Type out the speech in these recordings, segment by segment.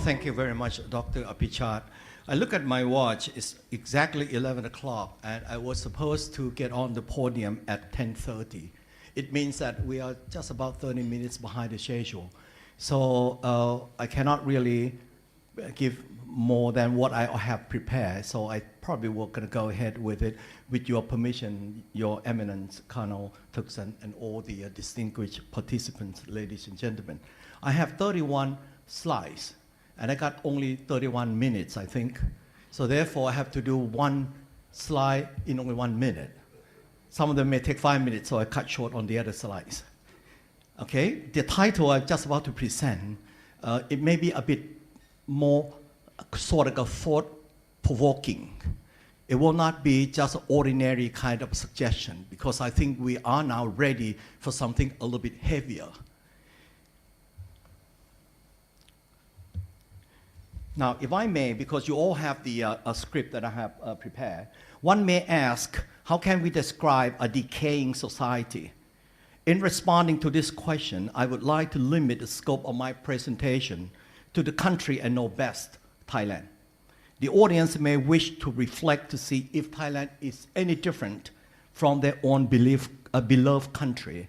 Thank you very much, Dr. Apichat. I look at my watch, it's exactly 11 o'clock, and I was supposed to get on the podium at 10:30. It means that we are just about 30 minutes behind the schedule. So I cannot really give more than what I have prepared, so I probably will gonna go ahead with it. With your permission, Your Eminence, Colonel Tuxen, and all the distinguished participants, ladies and gentlemen. I have 31 slides, and I got only 31 minutes, I think. So therefore, I have to do one slide in only 1 minute. Some of them may take 5 minutes, so I cut short on the other slides. Okay, the title I'm just about to present, it may be a bit more sort of a thought-provoking. It will not be just ordinary kind of suggestion, because I think we are now ready for something a little bit heavier. Now, if I may, because you all have the script that I have prepared, one may ask, how can we describe a decaying society? In responding to this question, I would like to limit the scope of my presentation to the country I know best, Thailand. The audience may wish to reflect to see if Thailand is any different from their own beloved country.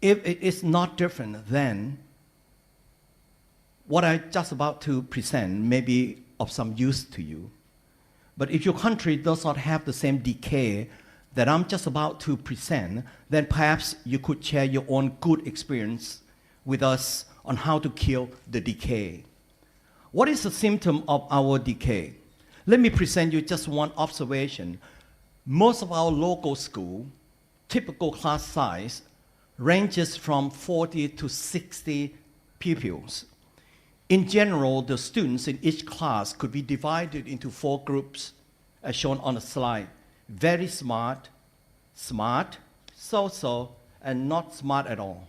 If it is not different, then what I'm just about to present may be of some use to you. But if your country does not have the same decay that I'm just about to present, then perhaps you could share your own good experience with us on how to kill the decay. What is the symptom of our decay? Let me present you just one observation. Most of our local school, typical class size, ranges from 40 to 60 pupils. In general, the students in each class could be divided into 4 groups, as shown on the slide. Very smart, smart, so-so, and not smart at all.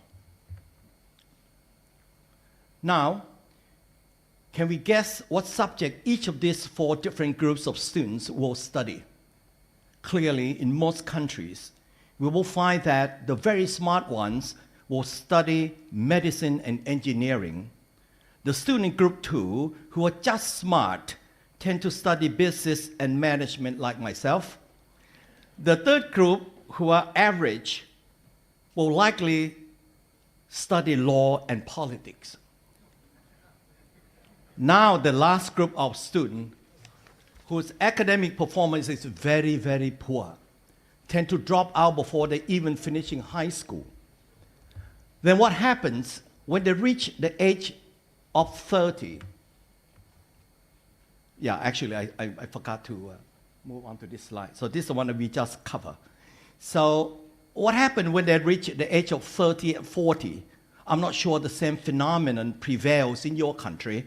Now, can we guess what subject each of these 4 different groups of students will study? Clearly, in most countries, we will find that the very smart ones will study medicine and engineering. The student in group 2, who are just smart, tend to study business and management like myself. The third group, who are average, will likely study law and politics. Now, the last group of students, whose academic performance is very, very poor, tend to drop out before they even finishing high school. Then what happens when they reach the age of 30? Yeah, actually, I forgot to move on to this slide. So this is the one that we just covered. So what happened when they reach the age of 30 and 40? I'm not sure the same phenomenon prevails in your country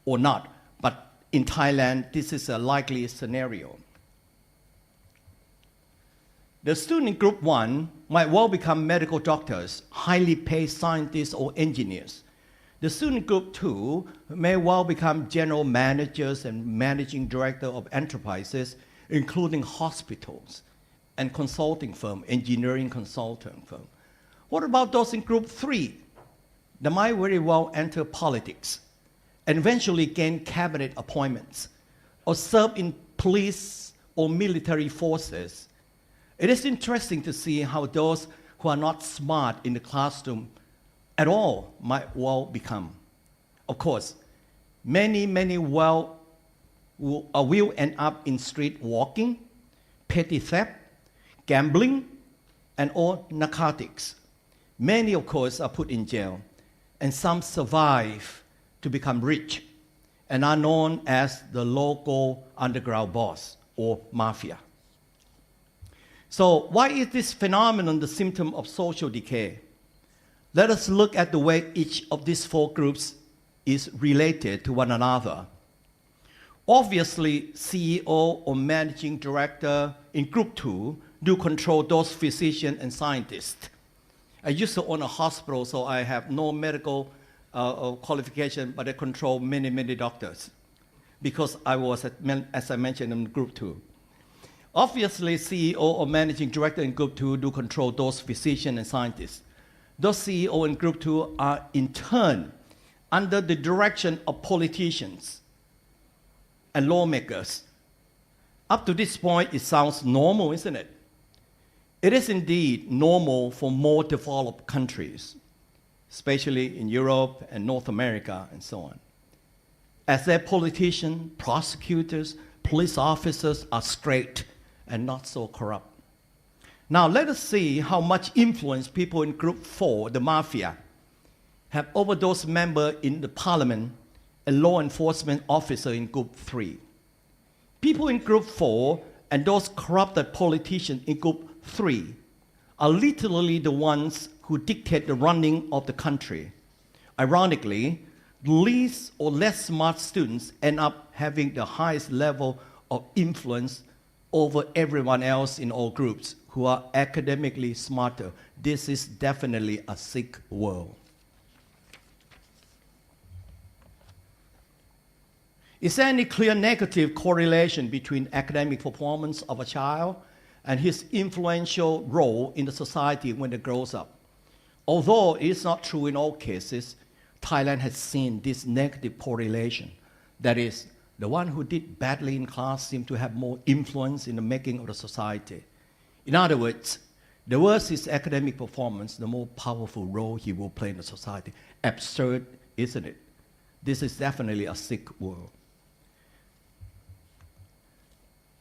or not, but in Thailand, this is a likely scenario. The student in group 1 might well become medical doctors, highly paid scientists or engineers. The student in group 2 may well become general managers and managing director of enterprises, including hospitals and consulting firm, engineering consulting firm. What about those in group 3? They might very well enter politics and eventually gain cabinet appointments or serve in police or military forces. It is interesting to see how those who are not smart in the classroom at all might well become. Of course, many will end up in street walking, petty theft, gambling, and all narcotics. Many, of course, are put in jail, and some survive to become rich and are known as the local underground boss or mafia. So why is this phenomenon the symptom of social decay? Let us look at the way each of these 4 groups is related to one another. Obviously, CEO or managing director in group 2 do control those physicians and scientists. I used to own a hospital, so I have no medical qualification, but I control many doctors because I was, as I mentioned, in group 2. Obviously, CEO or managing director in group 2 do control those physicians and scientists. Those CEO in group 2 are in turn under the direction of politicians and lawmakers. Up to this point, it sounds normal, isn't it? It is indeed normal for more developed countries, especially in Europe and North America and so on, as their politicians, prosecutors, police officers are straight and not so corrupt. Now let us see how much influence people in Group 4, the mafia, have over those members in the parliament and law enforcement officer in Group 3. People in Group 4 and those corrupted politicians in Group 3 are literally the ones who dictate the running of the country. Ironically, the least or less smart students end up having the highest level of influence over everyone else in all groups who are academically smarter. This is definitely a sick world. Is there any clear negative correlation between academic performance of a child and his influential role in the society when it grows up? Although it is not true in all cases, Thailand has seen this negative correlation. That is, the one who did badly in class seemed to have more influence in the making of the society. In other words, the worse his academic performance, the more powerful role he will play in the society. Absurd, isn't it? This is definitely a sick world.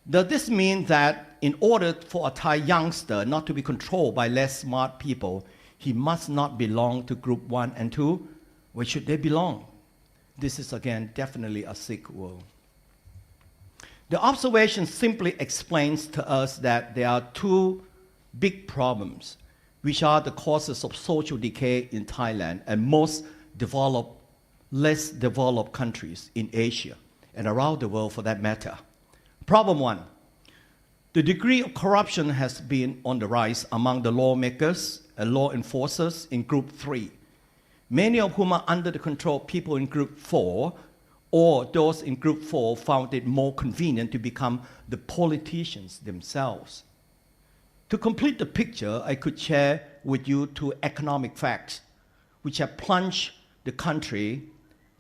Does this mean that in order for a Thai youngster not to be controlled by less smart people, he must not belong to Group 1 and 2? Where should they belong? This is, again, definitely a sick world. The observation simply explains to us that there are two big problems, which are the causes of social decay in Thailand and most developed, less developed countries in Asia and around the world for that matter. Problem one, the degree of corruption has been on the rise among the lawmakers and law enforcers in Group 3, many of whom are under the control of people in Group 4, or those in Group 4 found it more convenient to become the politicians themselves. To complete the picture, I could share with you two economic facts which have plunged the country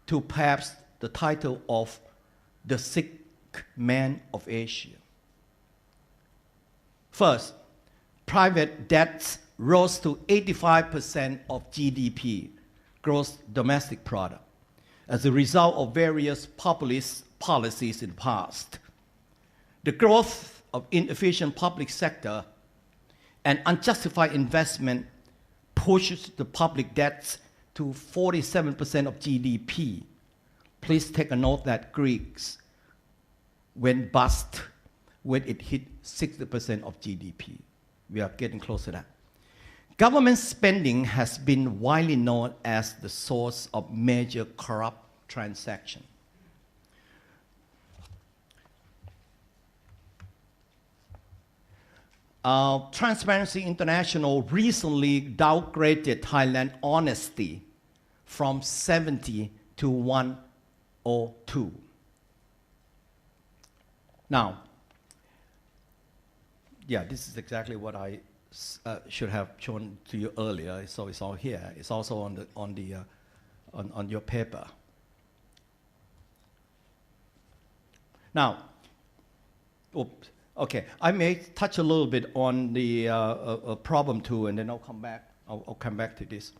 to perhaps the title of the sick man of Asia. First, private debts rose to 85% of GDP, gross domestic product, as a result of various populist policies in the past. The growth of inefficient public sector and unjustified investment pushes the public debts to 47% of GDP. Please take a note that Greeks went bust when it hit 60% of GDP. We are getting close to that. Government spending has been widely known as the source of major corrupt transactions. Transparency International recently downgraded Thailand honesty from 70 to 102. Now, yeah, this is exactly what I should have shown to you earlier. So it's all here. It's also on your paper. Now, okay, I may touch a little bit on the problem two, and then I'll come back. I'll come back to this.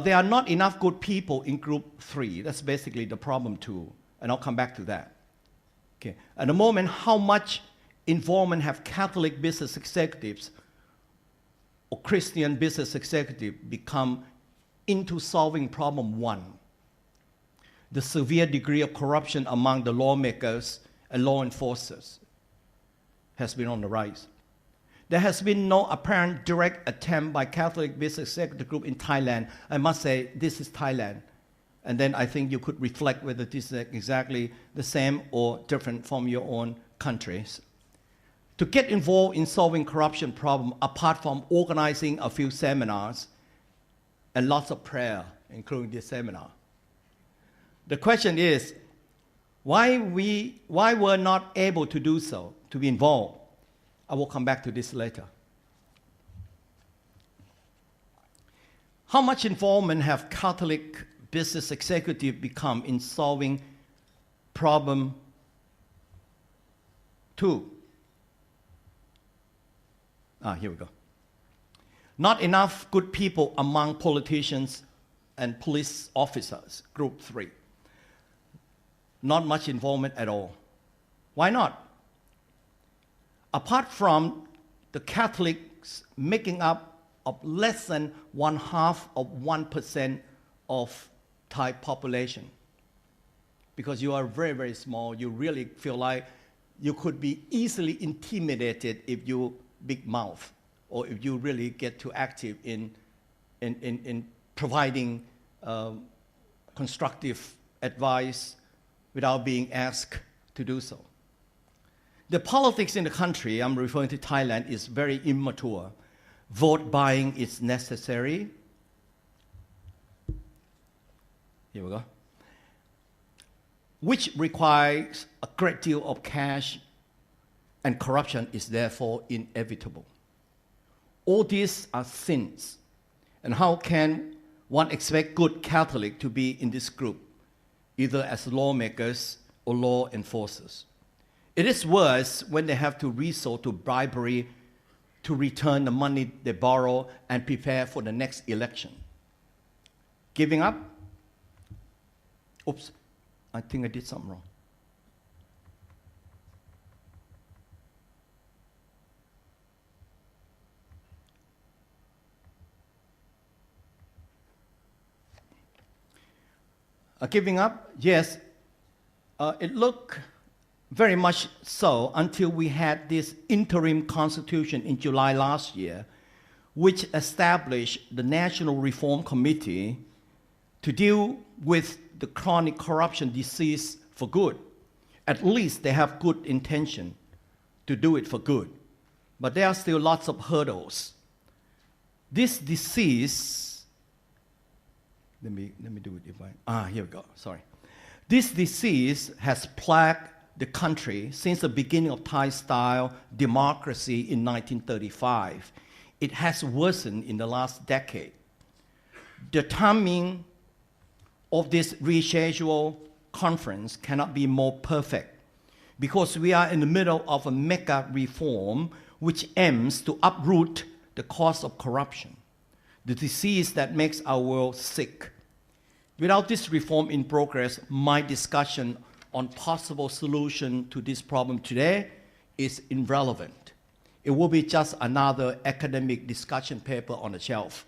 There are not enough good people in Group 3. That's basically the problem two, and I'll come back to that. Okay. At the moment, how much involvement have Catholic business executives or Christian business executives become into solving problem one? The severe degree of corruption among the lawmakers and law enforcers has been on the rise. There has been no apparent direct attempt by Catholic business executive group in Thailand. I must say, this is Thailand. And then I think you could reflect whether this is exactly the same or different from your own countries. To get involved in solving corruption problem, apart from organizing a few seminars and lots of prayer, including this seminar. The question is, why we're not able to do so, to be involved? I will come back to this later. How much involvement have Catholic business executive become in solving problem 2? Here we go. Not enough good people among politicians and police officers, group 3. Not much involvement at all. Why not? Apart from the Catholics making up of less than 0.5% of Thai population, because you are very, very small, you really feel like you could be easily intimidated if you big mouth, or if you really get too active in providing constructive advice without being asked to do so. The politics in the country, I'm referring to Thailand, is very immature. Vote buying is necessary. Here we go. Which requires a great deal of cash, and corruption is therefore inevitable. All these are sins. And how can one expect good Catholic to be in this group, either as lawmakers or law enforcers? It is worse when they have to resort to bribery to return the money they borrow and prepare for the next election. Giving up? Oops, I think I did something wrong. Giving up? Yes. It looked very much so until we had this interim constitution in July last year, which established the National Reform Committee to deal with the chronic corruption disease for good. At least they have good intention to do it for good. But there are still lots of hurdles. This disease, let me do it if here we go, sorry. This disease has plagued the country since the beginning of Thai-style democracy in 1935. It has worsened in the last decade. The timing of this rescheduled conference cannot be more perfect because we are in the middle of a mega reform which aims to uproot the cause of corruption, the disease that makes our world sick. Without this reform in progress, my discussion on possible solution to this problem today is irrelevant. It will be just another academic discussion paper on the shelf.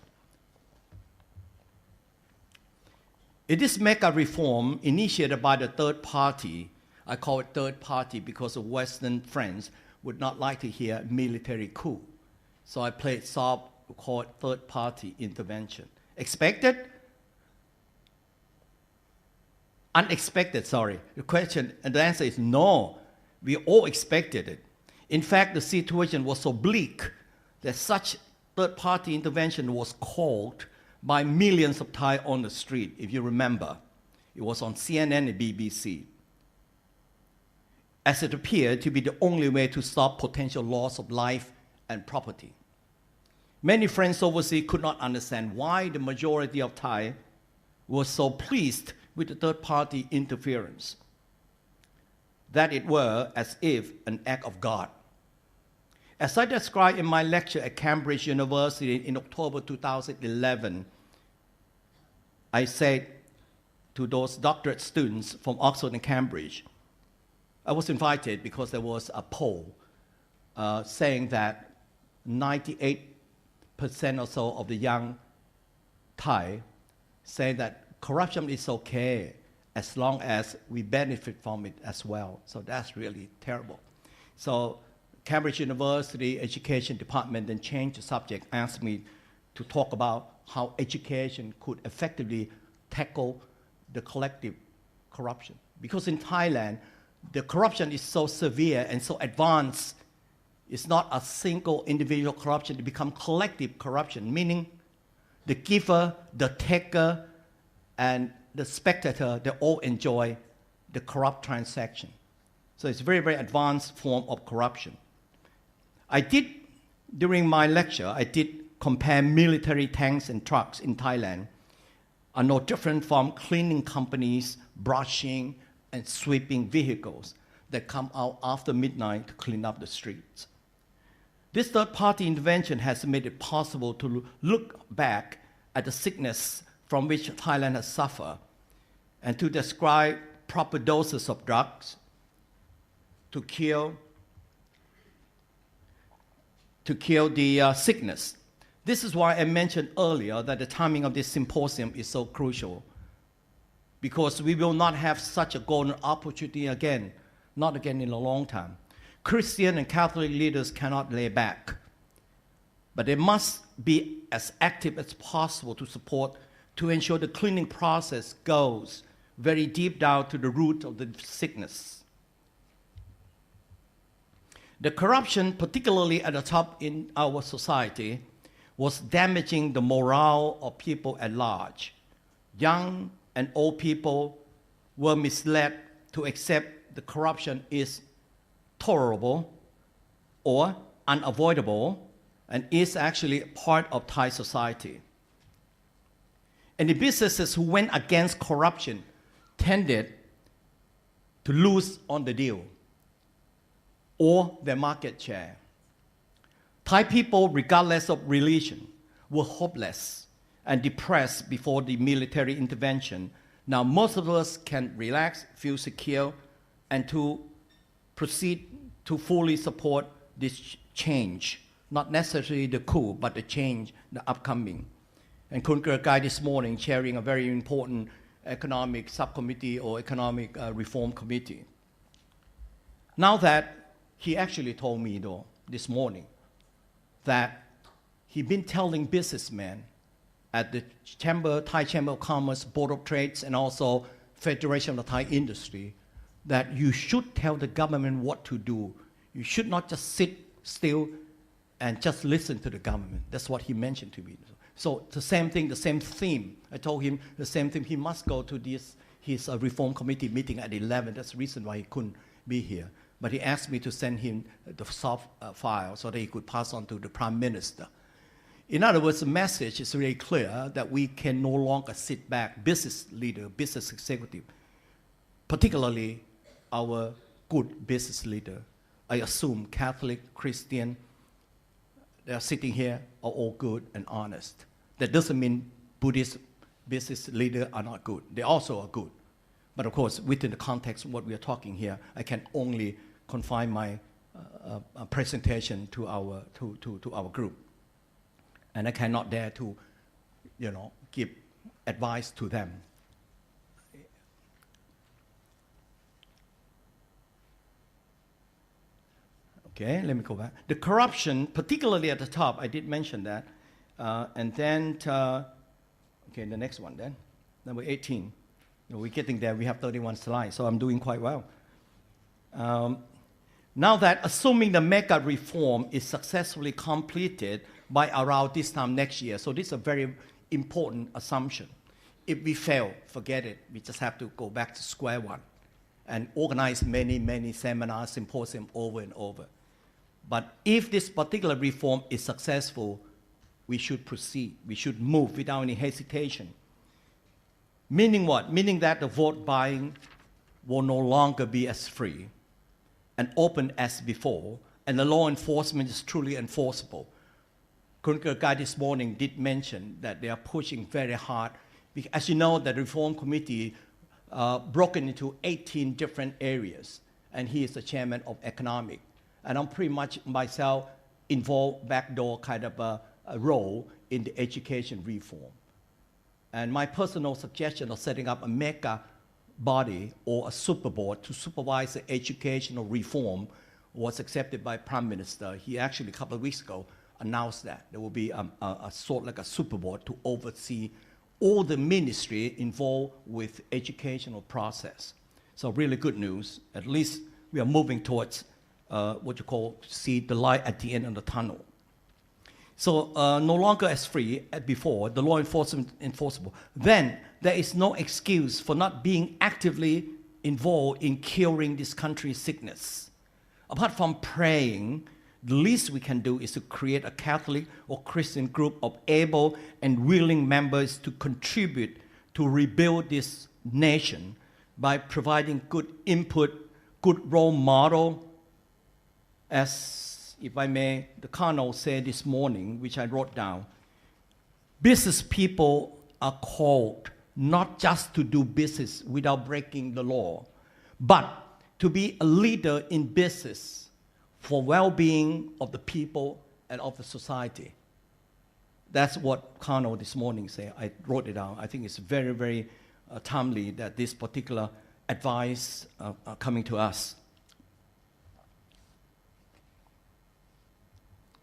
In this mega reform initiated by the third party, I call it third party because of Western friends would not like to hear military coup. So I played soft, call it third party intervention. Expected? Unexpected, sorry. The question and the answer is no. We all expected it. In fact, the situation was so bleak that such third-party intervention was called by millions of Thai on the street, if you remember. It was on CNN and BBC, as it appeared to be the only way to stop potential loss of life and property. Many friends overseas could not understand why the majority of Thai was so pleased with the third-party interference, that it were as if an act of God. As I described in my lecture at Cambridge University in October 2011, I said to those doctorate students from Oxford and Cambridge, I was invited because there was a poll saying that 98% or so of the young Thai say that corruption is okay as long as we benefit from it as well. So that's really terrible. So Cambridge University Education Department then changed the subject, asked me to talk about how education could effectively tackle the collective corruption. Because in Thailand, the corruption is so severe and so advanced, it's not a single individual corruption, it becomes collective corruption, meaning the giver, the taker, and the spectator, they all enjoy the corrupt transaction. So it's a very, very advanced form of corruption. During my lecture, I did compare military tanks and trucks in Thailand are no different from cleaning companies, brushing, and sweeping vehicles that come out after midnight to clean up the streets. This third-party intervention has made it possible to look back at the sickness from which Thailand has suffered and to describe proper doses of drugs to cure the sickness. This is why I mentioned earlier that the timing of this symposium is so crucial, because we will not have such a golden opportunity again, not again in a long time. Christian and Catholic leaders cannot lay back, but they must be as active as possible to ensure the cleaning process goes very deep down to the root of the sickness. The corruption, particularly at the top in our society, was damaging the morale of people at large. Young and old people were misled to accept the corruption is tolerable or unavoidable and is actually part of Thai society. And the businesses who went against corruption tended to lose on the deal or their market share. Thai people, regardless of religion, were hopeless and depressed before the military intervention. Now most of us can relax, feel secure, and to proceed to fully support this change. Not necessarily the coup, but the change, the upcoming. And Kun Virachai this morning chairing a very important economic subcommittee or economic reform committee. Now that he actually told me though this morning that he'd been telling businessmen at the Thai Chamber of Commerce, Board of Trades, and also Federation of the Thai Industry that you should tell the government what to do. You should not just sit still and just listen to the government. That's what he mentioned to me. So the same thing, the same theme. I told him the same thing. He must go to his reform committee meeting at 11. That's the reason why he couldn't be here. But he asked me to send him the soft file so that he could pass on to the Prime Minister. In other words, the message is really clear that we can no longer sit back, business leader, business executive, particularly our good business leader. I assume Catholic, Christian, they are sitting here are all good and honest. That doesn't mean Buddhist business leaders are not good. They also are good. But of course, within the context of what we are talking here, I can only confine my presentation to our group. And I cannot dare to, give advice to them. Okay, let me go back. The corruption, particularly at the top, I did mention that. And then, okay, the next one then, number 18. We're getting there. We have 31 slides, so I'm doing quite well. Now that, assuming the mega reform is successfully completed by around this time next year, so this is a very important assumption. If we fail, forget it. We just have to go back to square one and organize many, many seminars, symposiums over and over. But if this particular reform is successful, we should proceed. We should move without any hesitation. Meaning what? Meaning that the vote buying will no longer be as free and open as before, and the law enforcement is truly enforceable. Kun Virachai this morning did mention that they are pushing very hard. As you know, the Reform Committee broken into 18 different areas, and he is the chairman of economic. And I'm pretty much myself involved backdoor kind of a role in the education reform. And my personal suggestion of setting up a mega body or a super board to supervise the educational reform was accepted by Prime Minister. He actually a couple of weeks ago announced that there will be a sort like a super board to oversee all the ministry involved with educational process. So really good news. At least we are moving towards what you call see the light at the end of the tunnel. So no longer as free as before, the law enforcement enforceable. Then there is no excuse for not being actively involved in curing this country's sickness. Apart from praying, the least we can do is to create a Catholic or Christian group of able and willing members to contribute to rebuild this nation by providing good input, good role model, as, if I may, the Colonel said this morning, which I wrote down. Business people are called not just to do business without breaking the law, but to be a leader in business for well-being of the people and of the society. That's what Colonel this morning said. I wrote it down. I think it's very, very timely that this particular advice are coming to us.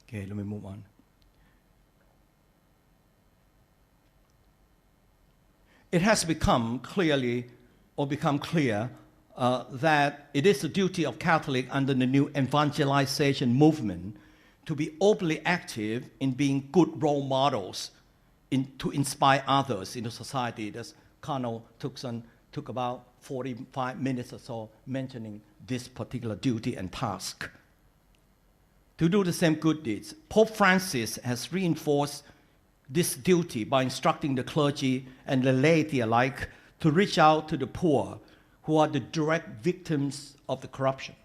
Okay, let me move on. It has become clear that it is the duty of Catholics under the new evangelization movement to be openly active in being good role models to inspire others in the society. That's Colonel took about 45 minutes or so mentioning this particular duty and task. To do the same good deeds, Pope Francis has reinforced this duty by instructing the clergy and the laity alike to reach out to the poor who are the direct victims of the corruption.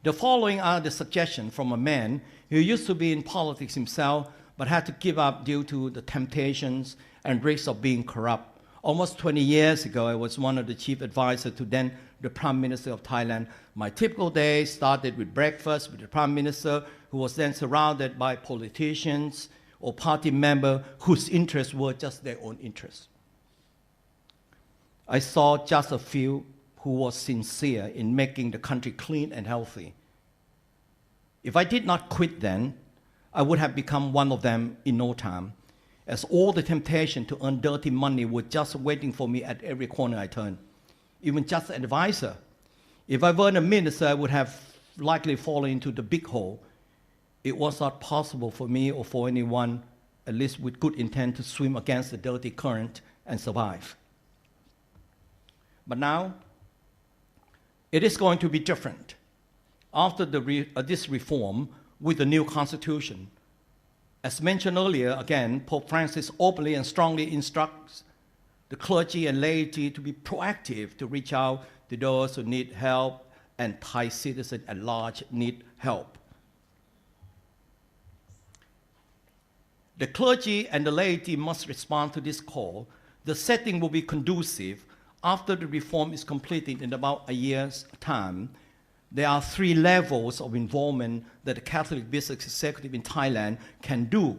The following are the suggestions from a man who used to be in politics himself but had to give up due to the temptations and risks of being corrupt. Almost 20 years ago, I was one of the chief advisors to then the Prime Minister of Thailand. My typical day started with breakfast with the Prime Minister, who was then surrounded by politicians or party members whose interests were just their own interests. I saw just a few who was sincere in making the country clean and healthy. If I did not quit then, I would have become one of them in no time, as all the temptation to earn dirty money were just waiting for me at every corner I turned. Even just an advisor. If I weren't a minister, I would have likely fallen into the big hole. It was not possible for me or for anyone, at least with good intent, to swim against the dirty current and survive. But now, it is going to be different. After this reform with the new constitution, as mentioned earlier, again, Pope Francis openly and strongly instructs the clergy and laity to be proactive to reach out to those who need help, and Thai citizens at large need help. The clergy and the laity must respond to this call. The setting will be conducive after the reform is completed in about a year's time. There are 3 levels of involvement that the Catholic Business Executive in Thailand can do,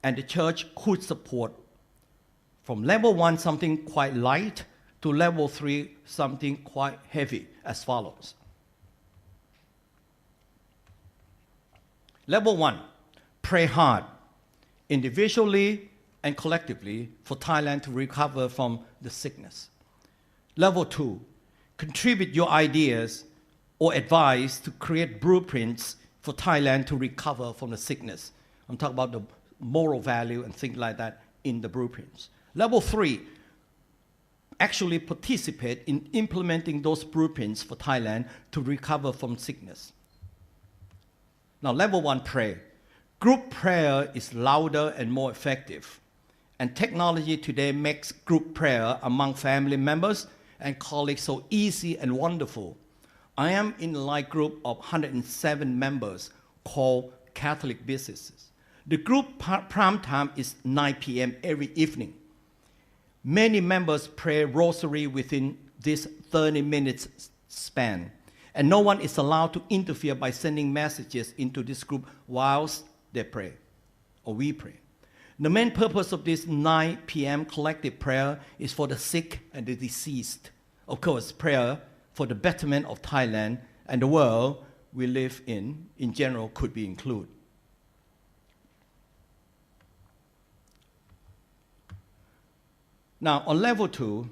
and the Church could support. From level 1, something quite light, to level 3, something quite heavy, as follows. Level 1, pray hard, individually and collectively, for Thailand to recover from the sickness. Level 2, contribute your ideas or advice to create blueprints for Thailand to recover from the sickness. I'm talking about the moral value and things like that in the blueprints. Level 3, actually participate in implementing those blueprints for Thailand to recover from sickness. Now, level 1, pray. Group prayer is louder and more effective. And technology today makes group prayer among family members and colleagues so easy and wonderful. I am in a light group of 107 members called Catholic Businesses. The group prime time is 9 p.m. every evening. Many members pray rosary within this 30 minutes span, and no one is allowed to interfere by sending messages into this group whilst they pray, or we pray. The main purpose of this 9 p.m. collective prayer is for the sick and the deceased. Of course, prayer for the betterment of Thailand and the world we live in general, could be included. Now, on level 2,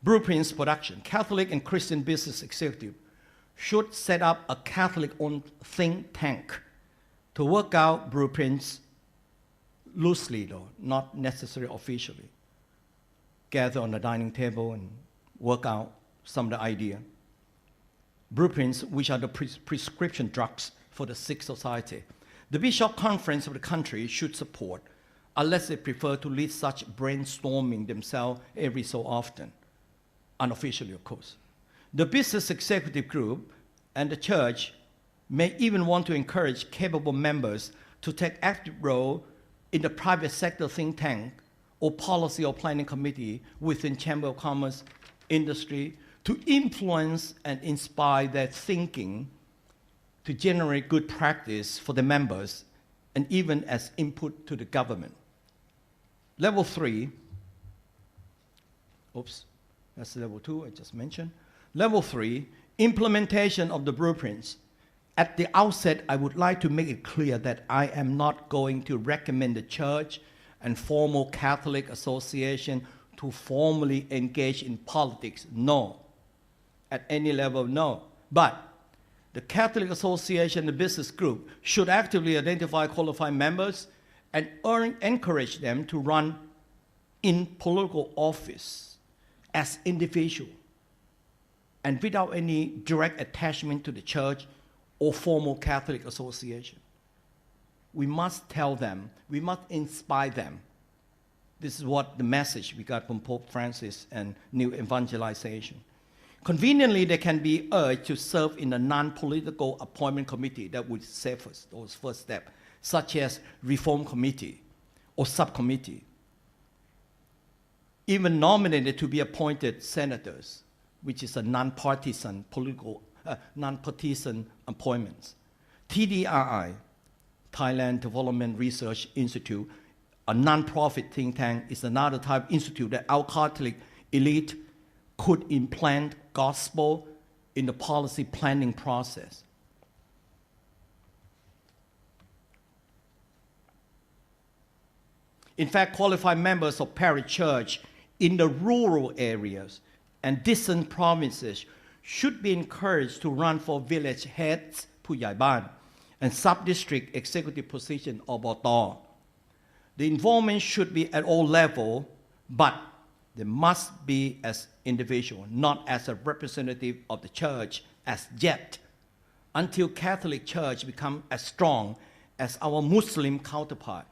blueprints production, Catholic and Christian business executive should set up a Catholic-owned think tank to work out blueprints loosely, though, not necessarily officially. Gather on the dining table and work out some of the idea. Blueprints, which are the prescription drugs for the sick society. The Bishop Conference of the country should support unless they prefer to lead such brainstorming themselves every so often, unofficially, of course. The business executive group and the church may even want to encourage capable members to take active role in the private sector think tank or policy or planning committee within Chamber of Commerce industry to influence and inspire their thinking to generate good practice for the members and even as input to the government. Level 3, that's level 2 I just mentioned. Level 3, implementation of the blueprints. At the outset, I would like to make it clear that I am not going to recommend the church and formal Catholic association to formally engage in politics. No. At any level, no. But the Catholic Association, the business group, should actively identify qualified members and encourage them to run in political office as individuals and without any direct attachment to the church or formal Catholic association. We must tell them, we must inspire them. This is what the message we got from Pope Francis and New Evangelization. Conveniently, they can be urged to serve in a non-political appointment committee that would say those first steps, such as reform committee or subcommittee. Even nominated to be appointed senators, which is a non-partisan non-partisan appointments. TDRI, Thailand Development Research Institute, a non-profit think tank, is another type of institute that our Catholic elite could implant gospel in the policy planning process. In fact, qualified members of parish church in the rural areas and distant provinces should be encouraged to run for village heads, ผู้ใหญ่บ้าน, and sub-district executive position,อบต. The involvement should be at all levels, but they must be as individual, not as a representative of the church as yet, until Catholic Church become as strong as our Muslim counterpart.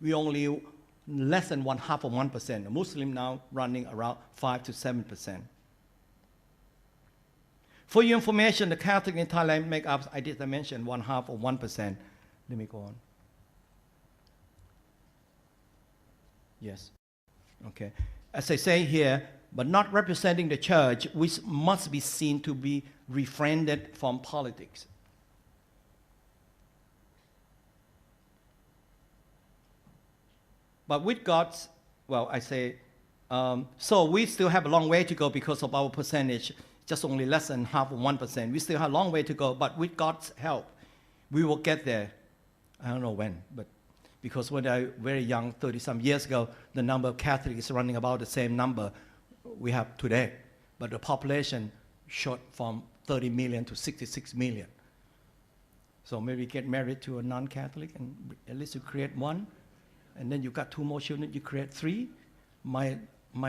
We only less than 0.5%. The Muslim now running around 5 to 7%. For your information, the Catholic in Thailand make up, I did mention, 0.5 or 1%. Let me go on. Yes. Okay. As I say here, but not representing the church, which must be seen to be refrained from politics. But with God's, well, I say, so we still have a long way to go because of our percentage, just only less than 0.5% We still have a long way to go, but with God's help, we will get there. I don't know when, but because when I was very young, 30-some years ago, the number of Catholics is running about the same number we have today. But the population shot from 30 million to 66 million. So maybe get married to a non-Catholic, and at least you create one. And then you got 2 more children, you create 3. My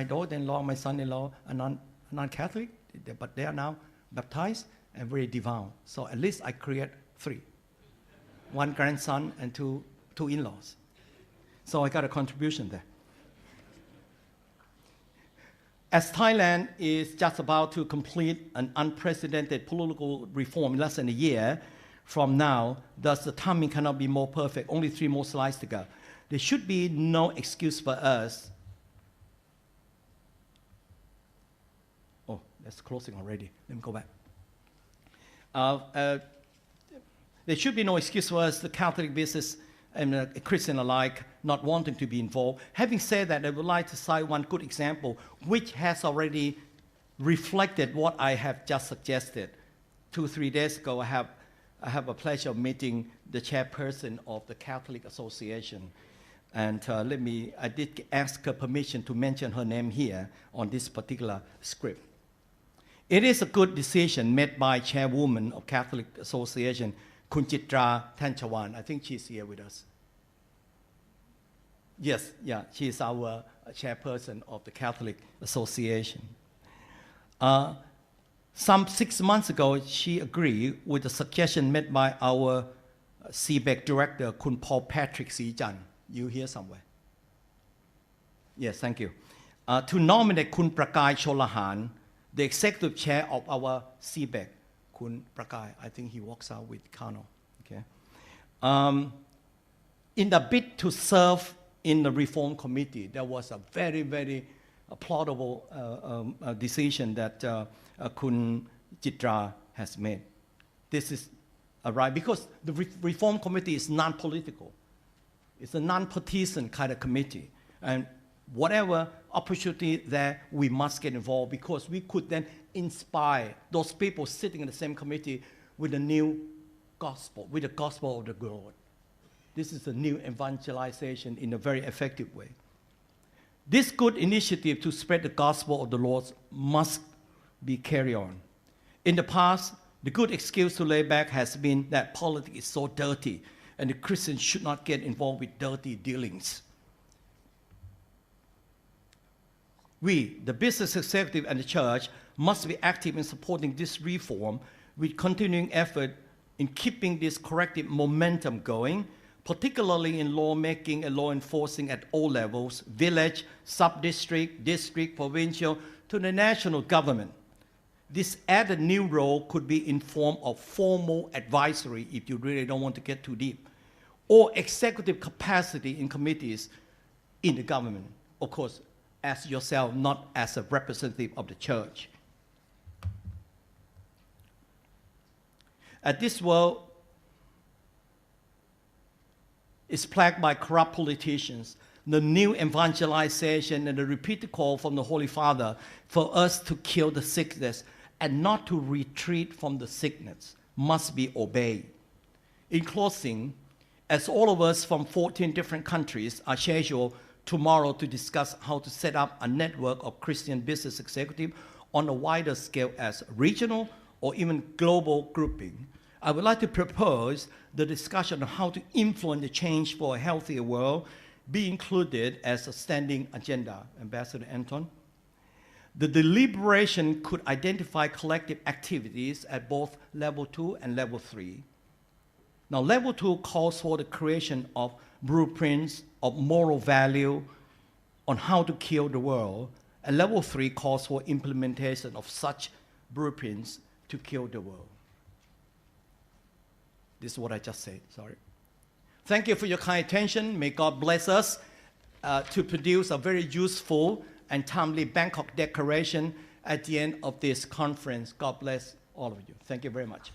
daughter-in-law, my son-in-law are non-Catholic, but they are now baptized and very devout. So at least I create 3. 1 grandson and two in-laws. So I got a contribution there. As Thailand is just about to complete an unprecedented political reform in less than a year from now, thus the timing cannot be more perfect. Only 3 more slides to go. There should be no excuse for us. Oh, that's closing already. Let me go back. There should be no excuse for us, the Catholic business and Christian alike, not wanting to be involved. Having said that, I would like to cite one good example, which has already reflected what I have just suggested. 2-3 days ago, I have a pleasure of meeting the chairperson of the Catholic Association. And I did ask her permission to mention her name here on this particular script. It is a good decision made by chairwoman of Catholic Association, Kun Chitra Tanchawan. I think she's here with us. Yes, yeah, she is our chairperson of the Catholic Association. Some 6 months ago, she agreed with the suggestion made by our CBEC director, Kun Paul Patrick Sijjan. You here somewhere? Yes, thank you. To nominate Kun Prakai Cholahan, the executive chair of our CBEC, Kun Prakai, I think he walks out with Kano. Okay. In the bid to serve in the Reform Committee, there was a very, very plausible decision that Kun Chitra has made. This is right, because the Reform Committee is non-political. It's a non-partisan kind of committee. And whatever opportunity there, we must get involved, because we could then inspire those people sitting in the same committee with the new gospel, with the gospel of the Lord. This is a new evangelization in a very effective way. This good initiative to spread the gospel of the Lord must be carried on. In the past, the good excuse to lay back has been that politics is so dirty and the Christians should not get involved with dirty dealings. We, the business executive and the church, must be active in supporting this reform with continuing effort in keeping this corrective momentum going, particularly in lawmaking and law enforcing at all levels, village, sub-district, district, provincial, to the national government. This added new role could be in form of formal advisory, if you really don't want to get too deep, or executive capacity in committees in the government. Of course, as yourself, not as a representative of the church. This world is plagued by corrupt politicians. The new evangelization and the repeated call from the Holy Father for us to kill the sickness and not to retreat from the sickness must be obeyed. In closing, as all of us from 14 different countries are scheduled tomorrow to discuss how to set up a network of Christian business executives on a wider scale as regional or even global grouping, I would like to propose the discussion on how to influence the change for a healthier world be included as a standing agenda. Ambassador Anton. The deliberation could identify collective activities at both level 2 and level 3. Now, level 2 calls for the creation of blueprints of moral value on how to kill the world, and level 3 calls for implementation of such blueprints to kill the world. This is what I just said, sorry. Thank you for your kind attention. May God bless us to produce a very useful and timely Bangkok declaration at the end of this conference. God bless all of you. Thank you very much.